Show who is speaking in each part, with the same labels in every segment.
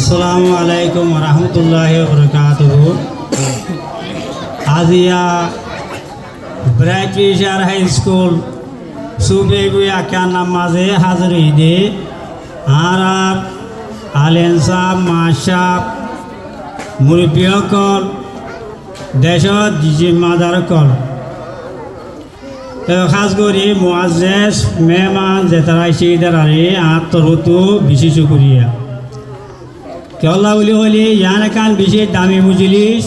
Speaker 1: আসসালামু আলাইকুম রহমতুল্লাহি ওয়া বারাকাতুহু। আজিয়া ব্রাইট ফিশার হাই স্কুল সুবেগুয়া কান নামাজে হাজির হইদে আর আলেন সাহ মাসাব মুরব্বীসকল দেশত জিম্মাদারসকল খাস করে মুআজ্জেজ মেহমান জেতারা সেইদারে আত্মরতো বিশেষ করিয়া কেল্লা বলি হলে ইয়ান কান বিশেষ দামি বুঝিলিস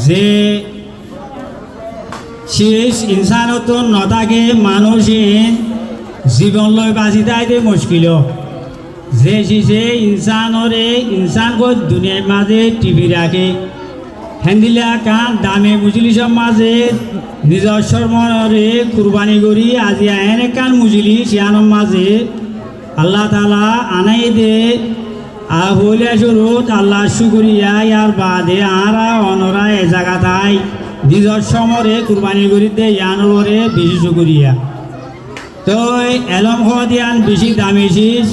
Speaker 1: যে শেষ ইনসানত নতাকে মানুষের জীবন লয় বাঁচি তাইতে মুশকিল যে শিশে ইনসানরে ইনসান কো দুনিয়ার মাঝে টিভি রাখে হেন্দিলা কান দামে মুজলিসর মাঝে নিজস্বর মনরে কুরবানি করি আজি এনে কান মুজলিস ইয়ানোর মাঝে আল্লাহ তাআলা আনাই দে আহলে শুরুত আল্লাহ শুকরিয়া ইয়ার বাদে আরা অনরা এ জায়গা তাই নিজস্ব মরে কুরবানি করি দে ইয়ানোরে বেশি শুকরিয়া তো এলম হদিয়ান বেশি দামি শিস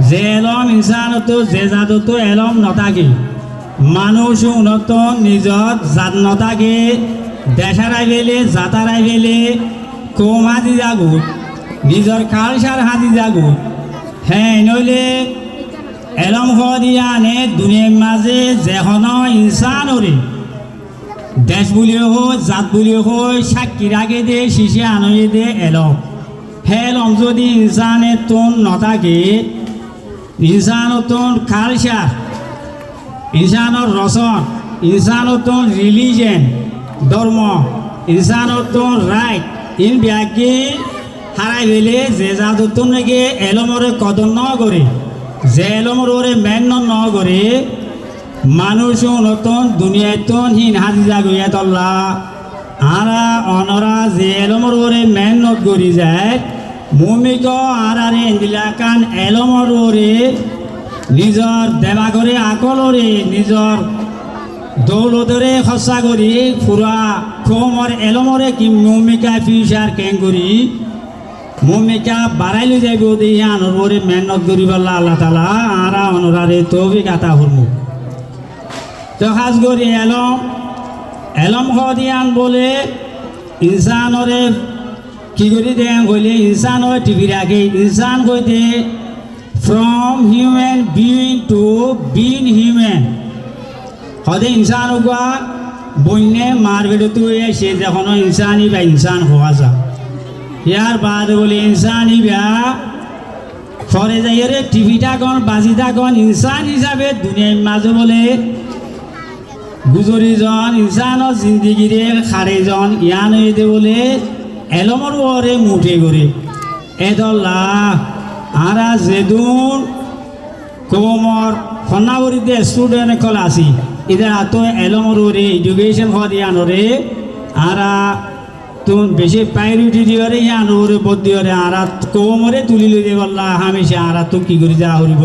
Speaker 1: যে এলম ইনসানত যে জাদত এলম নথাকে মানুষ উন্নত নিজত জাত নথাকে দেশারাই বেলে জাতারাই বেলে কম হাতি যাগু নিজর কালচার হাতি যাগু হ্যাঁ নইলে এলম হদিয়ানে দুনিয়ার মাঝে যেখন ইনসানরে দেশ বুলিও হয় জাত বুলিও হয় সাক্ষী রাখে দে শিশে আনয়ে দে এলম হেলম যদি ইনসানের তোন নথাকে ইনসানতন কালচার ইনসানর রসন ইনসানতন রিলিজেন ধর্ম ইনসানতন রাইট ইন ব্যাগে হারাই ফেলে যে জাদতন নাকি এলমরে কদর ন করে যে এলমর ওরে মেন ন করে মানুষ নতুন দুনিয়াতন হিন হাজি জাগুয়া তল্লা আরা অনরা যে এলমর ওরে মেন নত করি যায় মুমিক আরারে ইন্দিলাকান এলমর ওরে নিজর দেবা করে আকলরে নিজর দৌলতরে খসা করি ফুরা খমর এলমরে কি মুমিকা ফিউচার কেন করি মুমিকা বাড়াইলে যাইব দিয়ে আনর ওরে মেহনত করি বললা আল্লাহ তাআলা আরা অনরারে তৌফিক আতা করমু তো খাস করি এলম হদিয়ান বলে ইনসানরে কি করি দেন কইলে ইনসান হয় টিভি রাখে ইনসান কইতে from human being to being human হদে ইনসান হোকা বন্যে মারবেড়ে তুই সে যখন ইনসানই বা ইনসান হওয়া যা ইয়ার বাদ বলে ইনসানই বা ফরে যাই রে টিভিটা কন বাজিটা কন ইনসান হিসাবে দুনিয়ার মাঝে বলে গুজরি জন ইনসানৰ জিন্দগিৰে খাৰে জন ইয়ান দে বলে এলমর ওরে মুঠে করে এদল্লা আরা যেদুন কোমর ফনাবরিতে স্টুডেন্ট কল আসি ইদের আত এলমর ওরে এডুকেশন হদিয়ানরে আরা তুন বেশি প্রায়োরিটি দিওরে ইয়ান ওরে বদিওরে আরা কোমরে তুলি লই বললা হামেশা আরা তো কি করি যা হরিব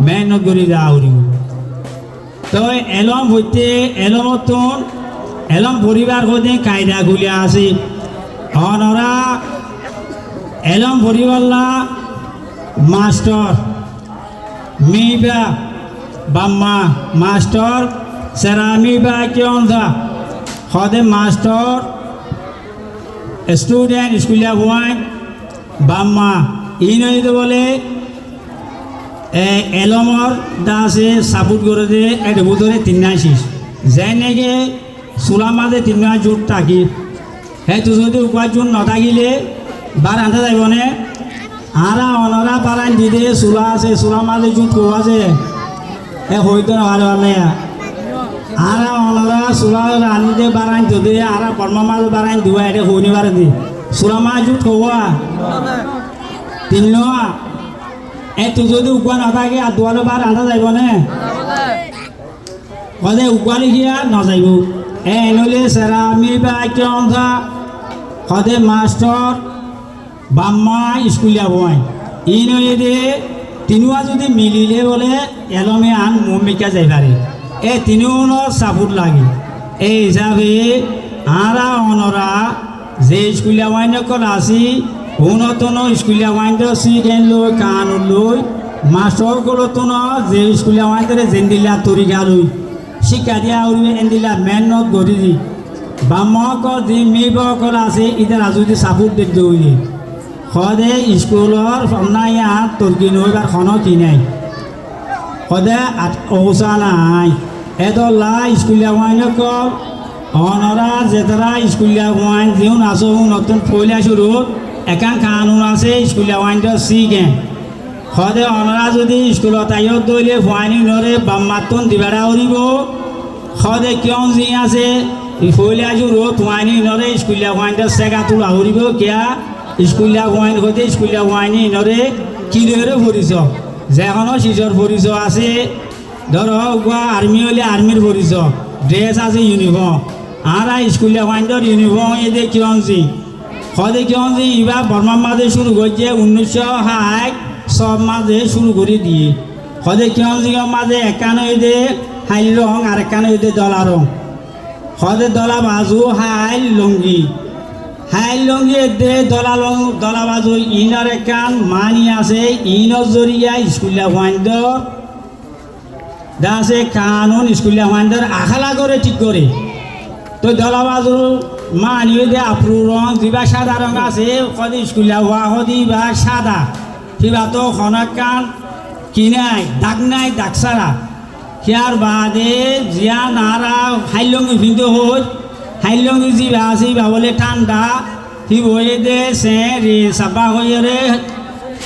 Speaker 1: মেহনত করি যা হরিব তো এলম হইতে এলমতন এলম পরিবার হতে কায়দা গুলিয়া আছে অনরা এলম পরিবাল্লা মাস্টার মিবা বাম্মা মাস্টার সেরা মিবা কেন দা হদে মাস্টার স্টুডেন্ট স্কুলিয়া ওয়ান বাম্মা ইনইতে বলে এলমর দাসে সাপোর্ট করে দে এটা বুধরে 3 যে নাকি চোলা মাঝে 3 জোট থাকি সেইটো যদি উপার্জন নথাকিলে বার আনতে যাইবনে আরা অনরা পারান দিদে চোলা আছে চোলা মাঝে জোট কো আছে হইতো না আরা অনরা চোলা আনি দে বারান যদি আরা কর্ম মাঝ বারান দিবা এটা শনিবার দি চোলা মাছ জোট কোয়া 3 এতো যদি উকুয়া নথাকে আর দুয়ালো বার আনতে যাইবনে কদে উকুয়া লিখিয়া নযাইব নইলে সেরা আমি বা কেন থা হদে মাস্টার বাম্মা স্কুলিয়া বয় ই নই দে তিনুয়া যদি মিলিলে বলে এলমে আন মুমিকা যাই পারে তিনুর সাপোর্ট লাগে এই হিসাবে আরা অনরা যে স্কুলিয়া ওয়াইন কল আসি উন্নতন স্কুলিয়া ওয়াইন শিখেন লই কান লই মাস্টারগুলো তো ন যে স্কুলে আমাদের জেন্দিলা তরিকা লই শিক্ষা দিয়া উড়বে এন্দিলা মেহনত গড়ি দি বামকল যি মেয়েবকল আছে ইদের যদি সাপোর্ট দেখতে হইলে সদে স্কুলৰ সন্নাইয়া তৰ্কি নৈবাৰ খন কি নাই সদে অৱসা নাই এডলা স্কুলীয়া ওয়াইনক অনরা যেতারা স্কুলীয়া ওয়াইন যেও নাচো নতুন ফইলা শুরুত একান কানুন আছে স্কুলীয়া ওয়াইনটা শিখে সদে অনরা যদি স্কুলত আইত দইলে ওয়াইনি নরে বাম্মাতন দিবাৰা উৰিব সদে কিয় যি আছে ফইলা শুরুত ওয়াইনি নরে স্কুলীয়া ওয়াইনটা চেগা তোলা উৰিব কিয়া স্কুলীয়া ওয়াইন হতে স্কুলীয়া ওয়াইনি নরে কিদরে পরিচয় যেখনো শিশর পরিচয় আছে ধর আর্মি হলে আর্মির পরিচয় ড্রেস আছে ইউনিফর্ম আর স্কুলীয়া ওয়াইনর ইউনিফর্ম এদে কিয়ঞ্জি সদে কিয়ঞ্জি ইবা বর্মার মাঝে শুরু করছে 1960 সব মাঝে শুরু করে দিয়ে সদে কিয়ঞ্জির মাঝে একানো এদে হাইল রং আর একানো এদে দলা রং সদে দলা বাজু হাইল লঙ্গি হাইল লঙ্গি দে দলা বাজু ইনার একান মানি আছে ইনর জরিয়া স্কুলীয়া ওয়াইনর দা আছে কানুন স্কুলীয়া ওয়াইনর আখালা করে ঠিক করে তো দলা বাজু মানি দে আপ্রু রং যিবা সাদা রং আছে কদি স্কুলীয়া ওয়া কদি বা সাদা কিবা তো খনাকান কিনাই দাগ সারা হিয়ার বাদে জিয়া নারা হাইলঙ্গি ভিন্দু হই হাইলঙ্গি যিবা আছে বা বলে ঠান্ডা হি বয়ে দে সে রে সাবা হয়ে রে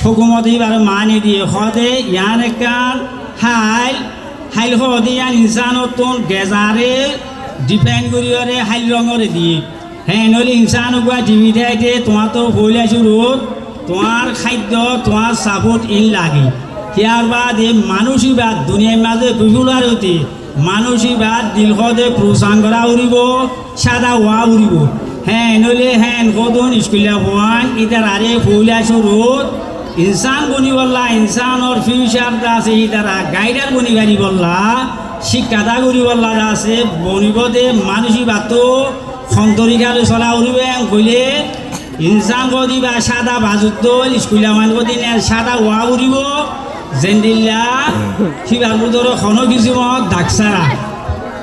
Speaker 1: হুকুমত এবার মানি দিয়ে সদে ইয়ান একান হাইল সদে ইয়ান ইনসানতন গেজারে ডিপেন্ড করিরে হাইল রঙরে দিয়ে হ্যাঁ নলি ইনসান গুয়া টিভি দেয় তোমার তো বইলে শুরু তোমার খাদ্য তোমার সাপোর্ট ইন লাগে ইয়ার বাদে মানুষীবাদ দুনিয়ার মাঝে পপুলার হতে মানুষীবাদ দিল সদে প্রসাং করা উড়িব সাদা ওয়া উড়িব হ্যাঁ নলে হ্যাঁ কদন স্কুলীয়া ওয়ান ইতার আরে বইলে শুরু ইনসান বনি বললা ইনসানর ফিউচার আছে ইতারা গাইডার বনি গাড়ি বললা শিক্ষাদা করি বললা আছে বনিব দে মানুষীবাদ তো সন্তরিকালে চলা উড়িবে কইলে ইনসান গদি বা সাদা বাজুত স্কুলীয়া মান গদি সাদা ওয়া উড়িব জেন্দিল্লা সিবার বুধর খন কিছু ডাকসারা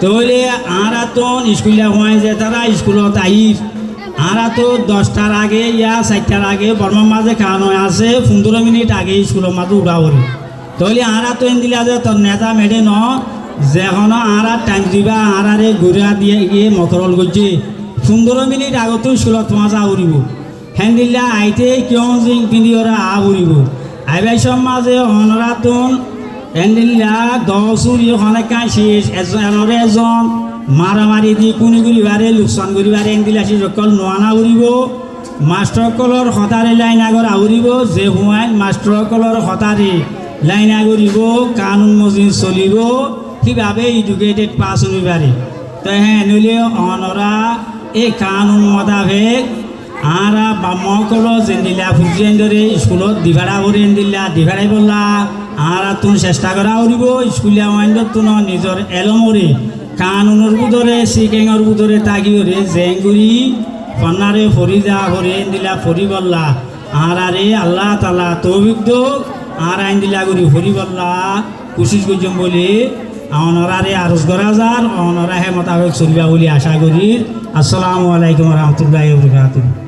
Speaker 1: তৈলে আরা তো স্কুলীয়া ওয়াইন যে তারা স্কুলত আইস আরা তো 10টার আগে ইয়া 4টার আগে বর্মার মাঝে খাওয়ানো আছে 15 মিনিট আগে স্কুলের মাঝে উড়া করি তৈলে আরা তো এন দিলা যে তোর নেতা মেডে ন যেখন আরা টাইম দিবা আরারে ঘুরা দিয়ে গিয়ে মকরল করছে 15 মিনিট আগত স্কুলত মাজা উড়িব হ্যান দিল্লা আইতে কিয় জিং পিন্ধি ওরা উড়িব আইবাই সব মাঝে অনরা তুন এন দিল্লা 10 উড়ি অনেকা শেষ এজন মারামারি দি কুনি গুলিবারে লোকসান করিবারে এন দিল্লা সে সকল নোয়ানা উড়িব মাস্টার কলর হতারে লাইন আগর আউরিব যে হুয়াইন মাস্টার কলর হতারে লাইন আগরিব কানুন মজিদ চলিব কিভাবে এডুকেটেড পাস হইবারে তো হ্যাঁ নইলে অনরা এই কানুন মোতাবেক আরা বামকল জেন্দিলা ফুজিয়েন ধরে স্কুলত দিভাড়া করে দিল্লা দিভাড়াই বললা আরা তুন চেষ্টা করা উড়িব স্কুলীয়া ওয়াইন্ডত তুন নিজর এলমরে কানুনের বুধরে সিকেঙর বুধরে তাগি হরে জেঙ্গুরি ফন্নারে ফরি যা হরে দিলা ফরি বললা আরে আল্লাহ তালা তৌফিক দোক আর আইন দিলা করি ফরি বললা কোশিশ করছম বলে অনরারে আরজ করা যার অনরা হে মোতাবেক চলবা বলে আশা করি। আসসালামু আলাইকুম রহমতুল্লাহি ওয়া বারাকাতুহু।